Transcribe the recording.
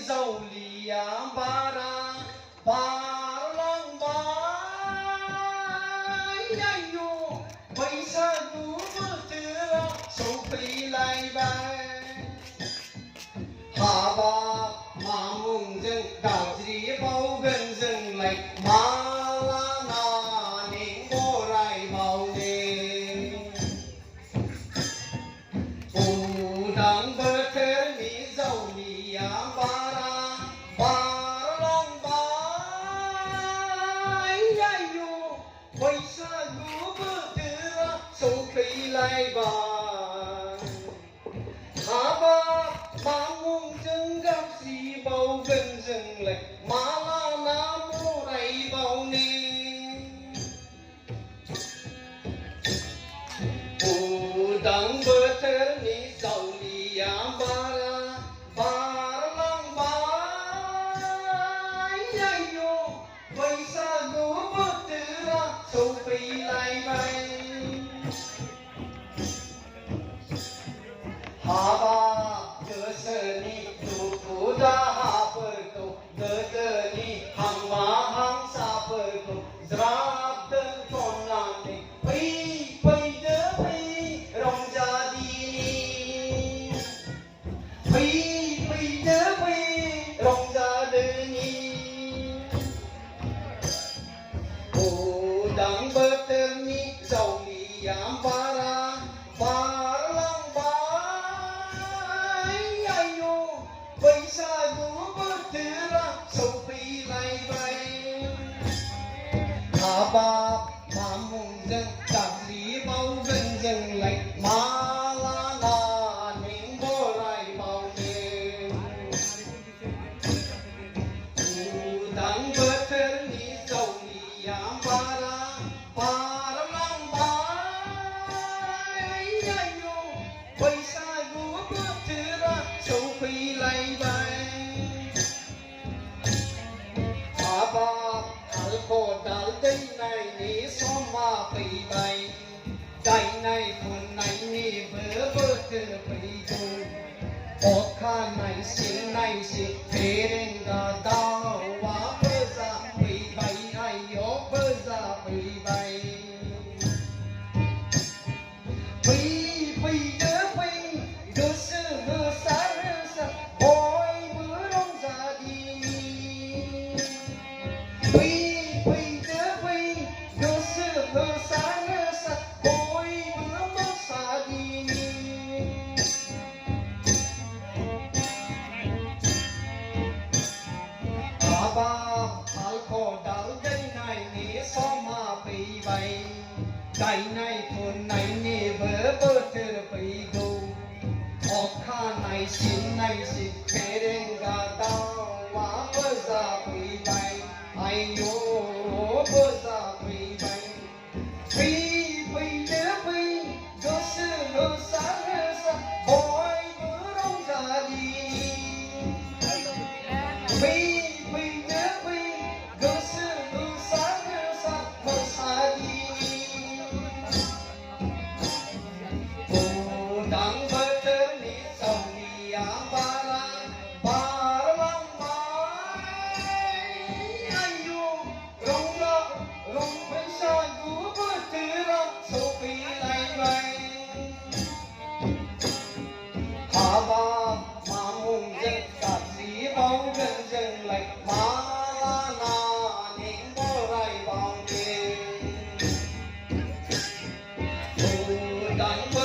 dầu lìa ba ra ba lăng ba nhai nhu bây giờ nhu mơ tưa sâu phi lại bay hà ba mà mùng dừng đào gì bao gần dừng lại mà la na nín bồ rai bao nè u đang bơ thế mi dầu lìa ba ra ba lăng ba nhai nhu bây giờ nhu mơ tưa sâu phi lại bay hà ba mà mùng dừng gặp gì bao gần dừng lại mà la na mô rai bao nè u đang bơ thế mi dầu lìa ba ra ba lăng ba nhai nhu bây giờ nhu mơ tưa sâu phi lại bay hà ba cơ sở ni tu tu da ha per to de de ni hang ma hang sa per to zrab den ton na ni pai pai de pai rong ja di ni pai pai de pai rong ja de ni o dang bơ ter ni dầu ni yam ba ra ba lăng ba nhai nhu bây giờ nhu mơ tưa sâu phi lại bay hà ba mà mùng dâng đạp lý bao gần dừng lại mà la na nín bồ rai bao nè u đang bơ thế mi dầu lìa ba ra ba lăng ba nhai nhu bây giờ nhu mơ tưa sâu phi lại bay hà ba al khổ đal đây này ni xóm ma phi bay đây này thôn này ni bơ bơ tưa phi tu ốt kha này xin thế đến ga đau quá bơ ra phi bay ai yo bơ ra phi bay phi phi đỡ phi đỡ sư hơ sa ôi bữa đông ra đi phi phi đỡ phi đỡ sư hơ sa ôi bữa mất xa đi hà ba al khổ đal đây này ni xóm ma phi bay đây này thôn này ni bơ bơ tơ phi tu ốt kha này xin thế đến ga đau quá bơ ra phi bay ai yo bơ ra phi bay phi phi đỡ phi đỡ sư hơ sa ôi bữa đông ra đi phi phi đỡ phi đỡ sư hơ sa mất xa đi u đang bơ thế mi dầu lìa ba ra ba lăng ba nhai nhu rong bây giờ nhu mơ tưa sâu phi lại bay hà ba mà mùng dâng đạp gì bao gần dừng lại mà la na nín bồ rai bao nè u đang bơ